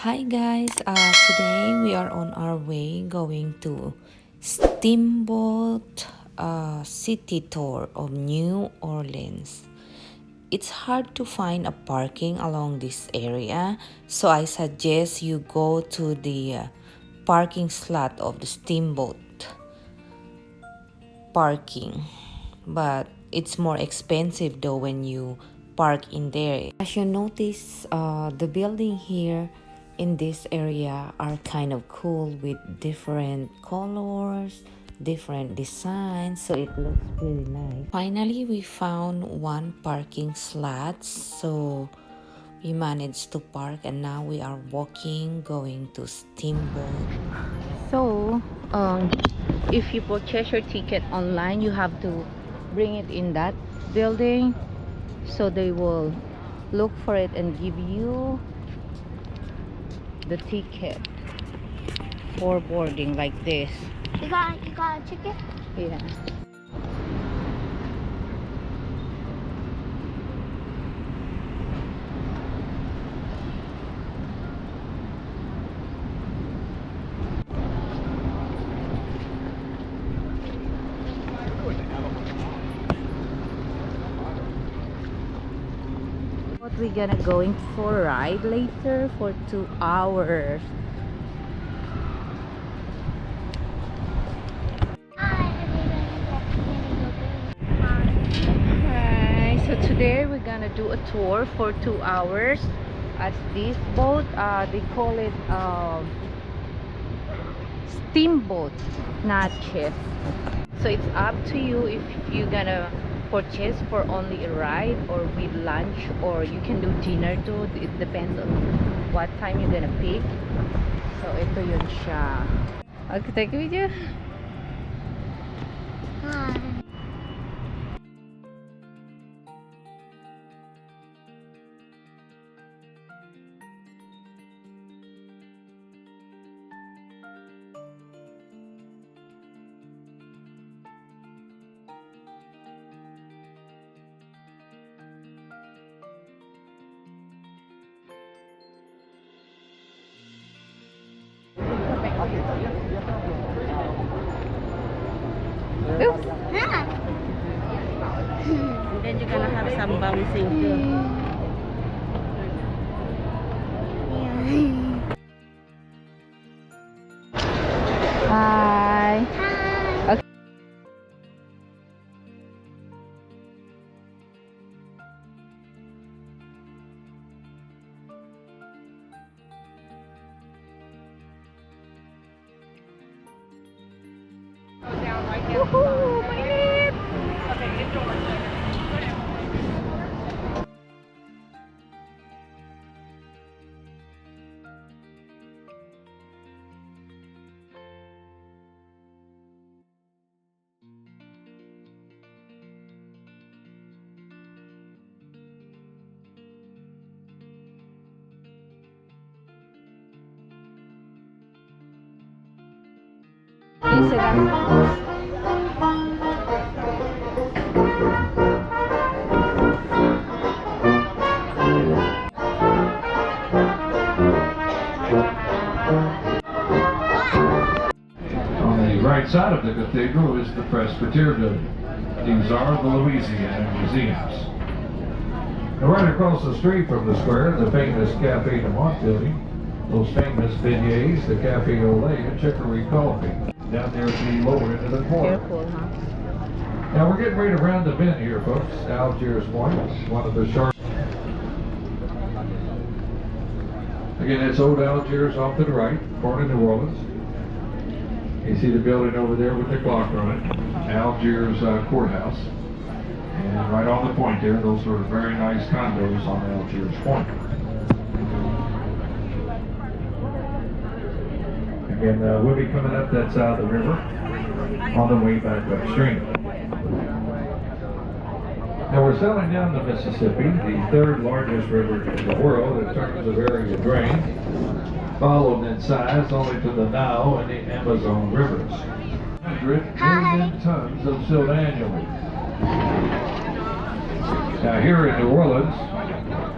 Hi guys, today we are on our way going to Steamboat city tour of New Orleans. It's hard to find a parking along this area, so I suggest you go to the parking slot of the Steamboat parking. But it's more expensive though when you park in there. As you notice, the building here in this area are kind of cool with different colors, different designs, so it looks really nice. Finally, we found one parking slot, so we managed to park, and now we are walking going to Steamboat. So if you purchase your ticket online, you have to bring it in that building, so they will look for it and give you the ticket for boarding like this. You got a ticket? Yeah. What we gonna going for a ride later for 2 hours. Hi, so today we're gonna do a tour for 2 hours at this boat. They call it Steamboat, not ship. So it's up to you if you're gonna purchase for only a ride or with lunch, or you can do dinner too. It depends on what time you're gonna pick. So ito yun siya. Okay, take a video. Hi. Oops. Hi. And then you're gonna have some bouncing too. Hi. Hi. Okay. Woohoo! Made it! Sit down. On the right side of the cathedral is the Presbytery building. These are the Louisiana Museums. Now right across the street from the square, the famous Cafe de Mont building, those famous beignets, the Cafe Olay and Chicory Coffee, down there at the lower end of the corner. Careful, huh? Now we're getting ready to round the bend here, folks. Algiers Point, one of the sharp. Again, it's old Algiers off to the right, Port of New Orleans. You see the building over there with the clock on it, Algiers Courthouse. And right on the point there, those are very nice condos on Algiers Point. Again, we'll be coming up that side of the river on the way back upstream. Now we're sailing down the Mississippi, the third largest river in the world in terms of area drained, followed in size only to the Nile and the Amazon rivers. 100 million tons of silt annually. Now here in New Orleans,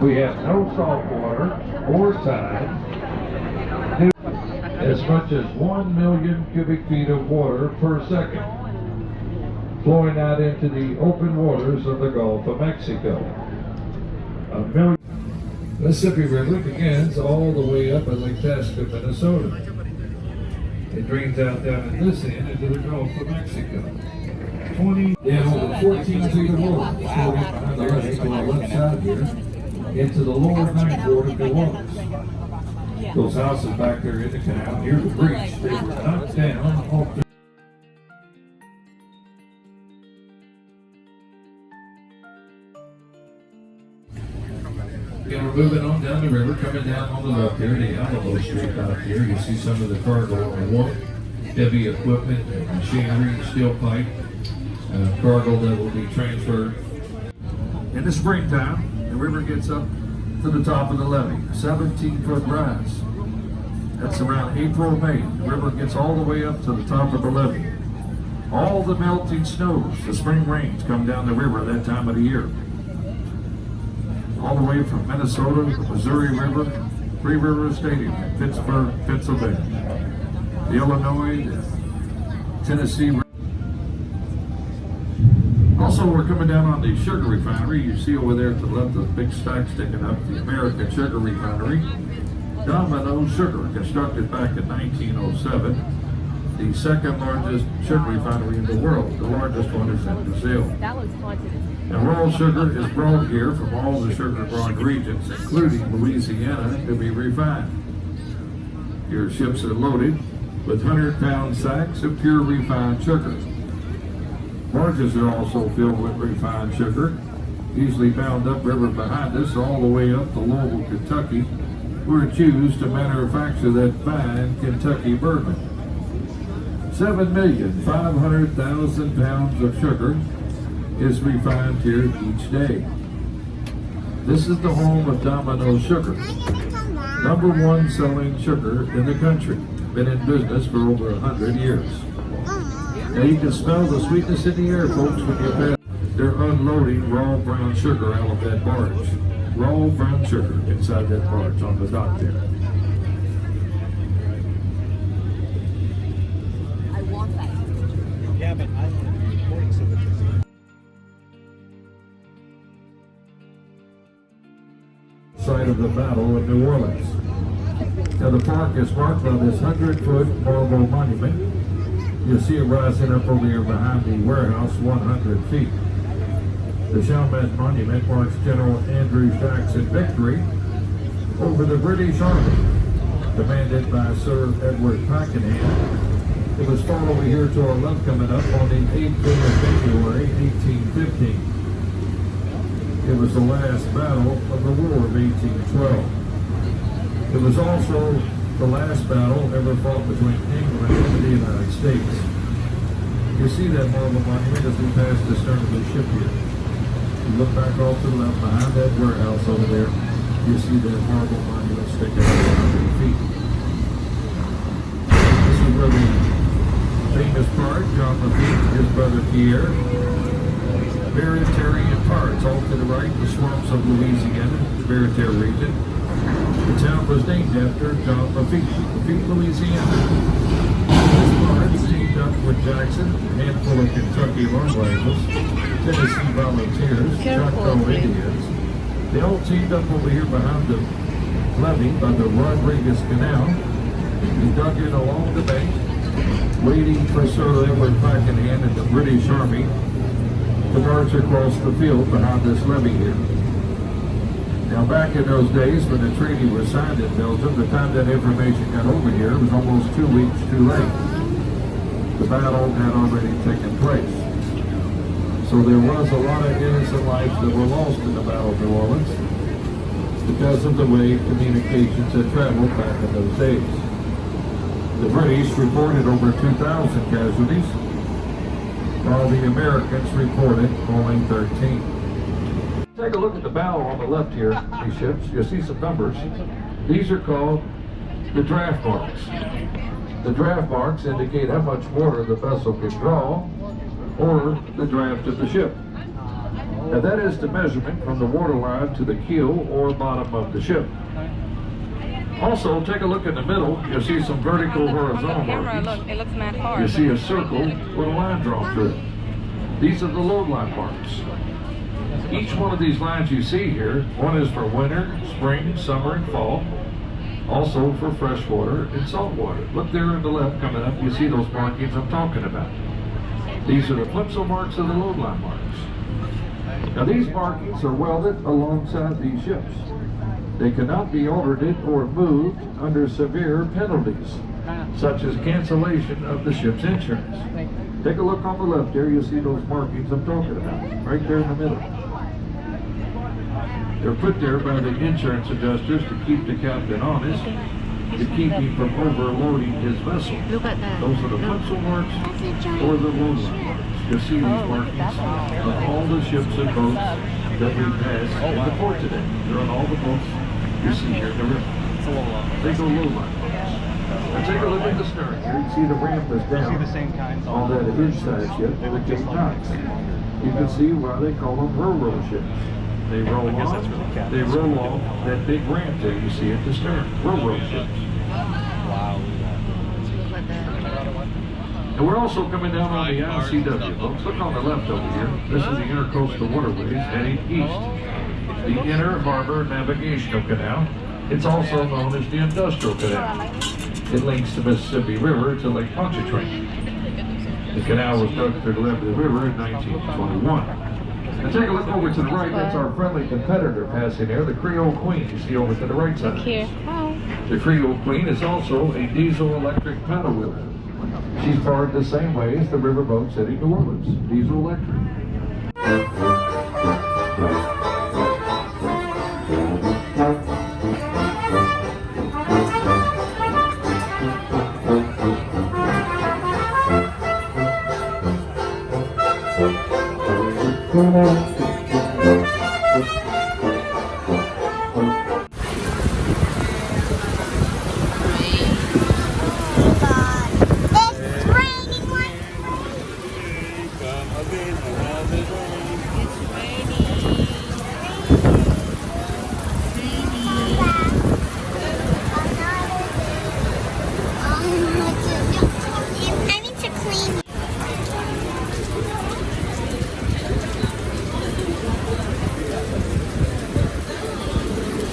we have no salt water or tide, as much as 1 million cubic feet of water per second, flowing out into the open waters of the Gulf of Mexico. A million. Mississippi River begins all the way up in Lake Tasca, Minnesota. It drains out down at this end into the Gulf of Mexico. 20 and over 14 feet of water flowing behind the lake on the left side here into the lower ninth ward of New Orleans. Those houses back there in the canal near the breach, they were knocked down off the we're moving on down the river, coming down on the left here, the Alamo Street out here. You see some of the cargo on the wharf, heavy equipment, machinery, steel pipe, cargo that will be transferred. In the springtime, the river gets up to the top of the levee, 17-foot rise. That's around April, May. The river gets all the way up to the top of the levee. All the melting snows, the spring rains come down the river that time of the year. All the way from Minnesota, the Missouri River, Three Rivers Stadium in Pittsburgh, Pennsylvania. The Illinois, the Tennessee River. Also, we're coming down on the sugar refinery. You see over there to the left, the big stack sticking up, the American Sugar Refinery. Domino Sugar, constructed back in 1907. The second largest sugar refinery in the world. The largest one is in Brazil. That looks haunted. And raw sugar is brought here from all the sugar-growing regions, including Louisiana, to be refined. Your ships are loaded with 100-pound sacks of pure refined sugar. Barges are also filled with refined sugar, easily bound upriver behind us, all the way up to Louisville, Kentucky, where it's used to manufacture that fine Kentucky bourbon. 7,500,000 pounds of sugar is refined here each day. This is the home of Domino Sugar, #1 selling sugar in the country. Been in business for over 100 years. Now you can smell the sweetness in the air, folks, when you pass. They're unloading raw brown sugar out of that barge. Raw brown sugar inside that barge on the dock there. I want that. Yeah, but I'm recording so that Site of the Battle of New Orleans. Now the park is marked by this 100-foot marble monument. You'll see it rising up over here behind the warehouse 100 feet. The Chalmette Monument marks General Andrew Jackson's victory over the British Army, commanded by Sir Edward Pakenham. It was fought over here to our left coming up on the 8th day of February, 1815. It was the last battle of the War of 1812. It was also the last battle ever fought between England and the United States. You see that marble monument as we pass the stern of the ship here. You look back off to the left behind that warehouse over there, you see that marble monument sticking out 100 feet. This is where the famous part, John Lafitte and his brother Pierre, buried Terry in parts. All to the right, the swamps of Louisiana, the Barretier region. The town was named after John Lafitte, Louisiana. This part teamed up with Jackson, a handful of Kentucky long rifles, Tennessee volunteers, Choctaw Indians. They all teamed up over here behind the levee by the Rodriguez Canal. They dug in along the bank, waiting for Sir Edward Pakenham and the British Army to march across the field behind this levee here. Now back in those days when the treaty was signed in Belgium, the time that information got over here, it was almost 2 weeks too late. The battle had already taken place. So there was a lot of innocent lives that were lost in the Battle of New Orleans because of the way communications had traveled back in those days. The British reported over 2,000 casualties, while the Americans reported only 13. Take a look at the bow on the left here, these ships. You'll see some numbers. These are called the draft marks. The draft marks indicate how much water the vessel can draw, or the draft of the ship. Now that is the measurement from the waterline to the keel or bottom of the ship. Also, take a look in the middle. You'll see some vertical, horizontal Camera, markings. look, it looks mad hard. You see a circle with a line drawn through it. These are the load line marks. Each one of these lines you see here, one is for winter, spring, summer, and fall. Also for freshwater and saltwater. Look there on the left coming up, you see those markings I'm talking about. These are the plimsoll marks of the load line marks. Now these markings are welded alongside these ships. They cannot be altered or moved under severe penalties, such as cancellation of the ship's insurance. Take a look on the left there, you'll see those markings I'm talking about, right there in the middle. They're put there by the insurance adjusters to keep the captain honest, to keep him from overloading his vessel. Look at that. Those are the plimsoll marks or the load line marks. You'll see these markings on all the ships and boats that we pass in the port today. They're on all the boats you see here in the river. They go load line marks. Now take a look at the stern here. You see the ramp is down on that inside ship, the Cape Knox. You can see why they call them railroad ships. They roll on, they roll off that big ramp there you see at the stern. Railroad ships. And we're also coming down on the ICW, folks. Look on the left over here. This is the Intercoastal Waterways heading east. The Inner Harbor Navigational Canal. It's also known as the Industrial Canal. It links the Mississippi River to Lake Pontchartrain. The canal was dug through the left of the river in 1921. And take a look over to the right. That's our friendly competitor passing there, the Creole Queen. You see over to the right side. Here. Hi. The Creole Queen is also a diesel-electric paddle wheeler. She's powered the same way as the river boats heading to New Orleans, diesel-electric.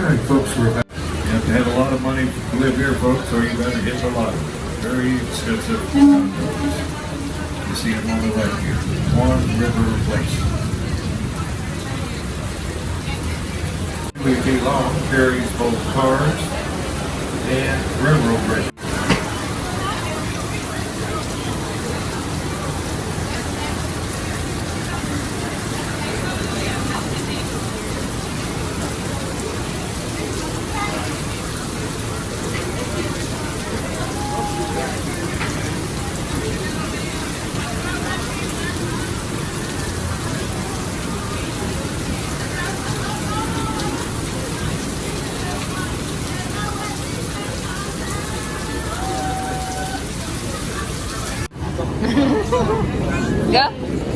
Alright folks, we're back. You have to have a lot of money to live here, folks, or you better hit the lottery. Very expensive condos. You see them on the left here. One River Place. We Long carries both cars and railroad bridges. Go.